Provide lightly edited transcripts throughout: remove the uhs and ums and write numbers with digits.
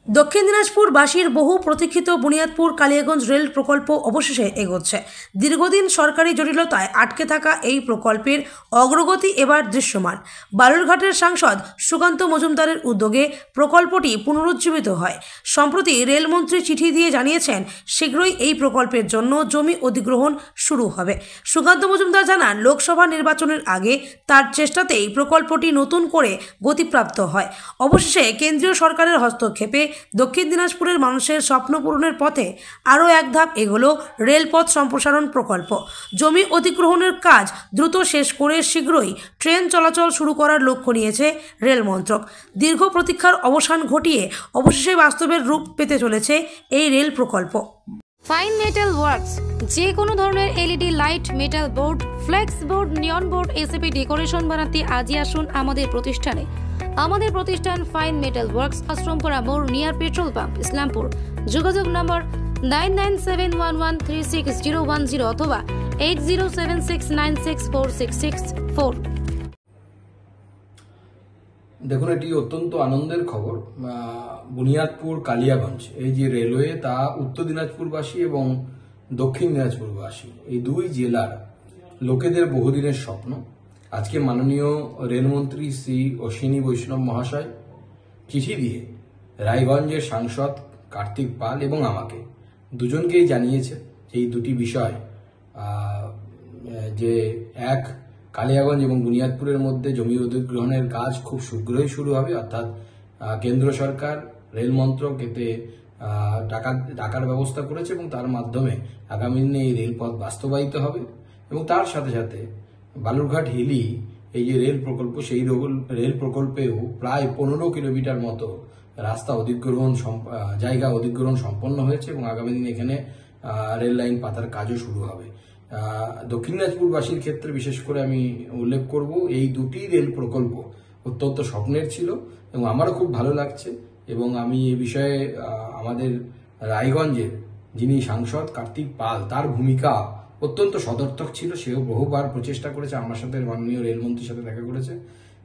দক্ষিণ দিনাজপুরবাসীর বহু প্রতীক্ষিত বুনিয়াদপুর কালিয়াগঞ্জ রেল প্রকল্প অবশেষে এগোচ্ছে। দীর্ঘদিন সরকারি জটিলতায় আটকে থাকা এই প্রকল্পের অগ্রগতি এবার দৃশ্যমান। বালুরঘাটের সাংসদ সুকান্ত মজুমদারের উদ্যোগে প্রকল্পটি পুনরুজ্জীবিত হয়। সম্প্রতি রেলমন্ত্রী চিঠি দিয়ে জানিয়েছেন শীঘ্রই এই প্রকল্পের জন্য জমি অধিগ্রহণ শুরু হবে। সুকান্ত মজুমদার জানান, লোকসভা নির্বাচনের আগে তার চেষ্টাতেই প্রকল্পটি নতুন করে গতিপ্রাপ্ত হয়। অবশেষে কেন্দ্রীয় সরকারের হস্তক্ষেপে দক্ষিণ দিনাজপুরের মানুষের স্বপ্ন পূরণের পথে আরও এক ধাপ এগোলো রেলপথ সম্প্রসারণ প্রকল্প। জমি অধিগ্রহণের কাজ দ্রুত শেষ করে শীঘ্রই ট্রেন চলাচল শুরু করার লক্ষ্য নিয়েছে রেল মন্ত্রক। দীর্ঘ প্রতীক্ষার অবসান ঘটিয়ে অবশেষে বাস্তবের রূপ পেতে চলেছে এই রেল প্রকল্প। ফাইন মেটাল ওয়ার্কস, যে কোনো ধরনের LED light, metal board, flakes board, নিয়ন বোর্ড, এসএপি ডেকোরেশন বানাতে আজই আসুন আমাদের প্রতিষ্ঠানে। আমাদের প্রতিষ্ঠান ফাইন মেটাল ওয়ার্কস, আশ্রমপাড়া মোড়, নিয়ার পেট্রোল পাম্প, ইসলামপুর। যোগাযোগ নম্বর 9971136010 অথবা 8076964664। দেখুন, এটি অত্যন্ত আনন্দের খবর। বুনিয়াদপুর কালিয়াগঞ্জ এই যে রেলওয়ে, তা উত্তর দিনাজপুরবাসী এবং দক্ষিণ দিনাজপুরবাসী এই দুই জেলার লোকেদের বহুদিনের স্বপ্ন। আজকে মাননীয় রেলমন্ত্রী শ্রী অশ্বিনী বৈষ্ণব মহাশয় চিঠি দিয়ে রায়গঞ্জের সাংসদ কার্তিক পাল এবং আমাকে দুজনকেই জানিয়েছে এই দুটি বিষয়, যে এক, কালিয়াগঞ্জ এবং বুনিয়াদপুরের মধ্যে জমি অধিগ্রহণের কাজ খুব শীঘ্রই শুরু হবে, অর্থাৎ কেন্দ্র সরকার রেল মন্ত্রক এতে টাকার ব্যবস্থা করেছে এবং তার মাধ্যমে আগামী দিনে এই রেলপথ বাস্তবায়িত হবে। এবং তার সাথে সাথে বালুরঘাট হিলি এই যে রেল প্রকল্প, সেই রেল প্রকল্পেও প্রায় 15 কিলোমিটার মতো রাস্তা জায়গা অধিগ্রহণ সম্পন্ন হয়েছে এবং আগামী দিনে এখানে রেল লাইন পাতার কাজও শুরু হবে। দক্ষিণ দিনাজপুরবাসীর ক্ষেত্রে বিশেষ করে আমি উল্লেখ করব, এই দুটি রেল প্রকল্প অত্যন্ত স্বপ্নের ছিল এবং আমারও খুব ভালো লাগছে। এবং আমি এই বিষয়ে আমাদের রায়গঞ্জের যিনি সাংসদ কার্তিক পাল, তার ভূমিকা অত্যন্ত সদর্থক ছিল। সেও বহুবার প্রচেষ্টা করেছে, আমার সাথে মাননীয় রেলমন্ত্রীর সাথে দেখা করেছে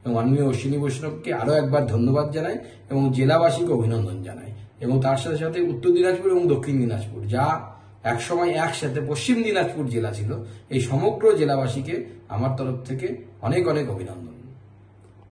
এবং মাননীয় অশ্বিনী বৈষ্ণবকে আরও একবার ধন্যবাদ জানাই এবং জেলাবাসীকে অভিনন্দন জানাই। এবং তার সাথে সাথে উত্তর দিনাজপুর এবং দক্ষিণ দিনাজপুর, যা একসময় একসাথে পশ্চিম দিনাজপুর জেলা ছিল, এই সমগ্র জেলাবাসীকে আমার তরফ থেকে অনেক অনেক অভিনন্দন।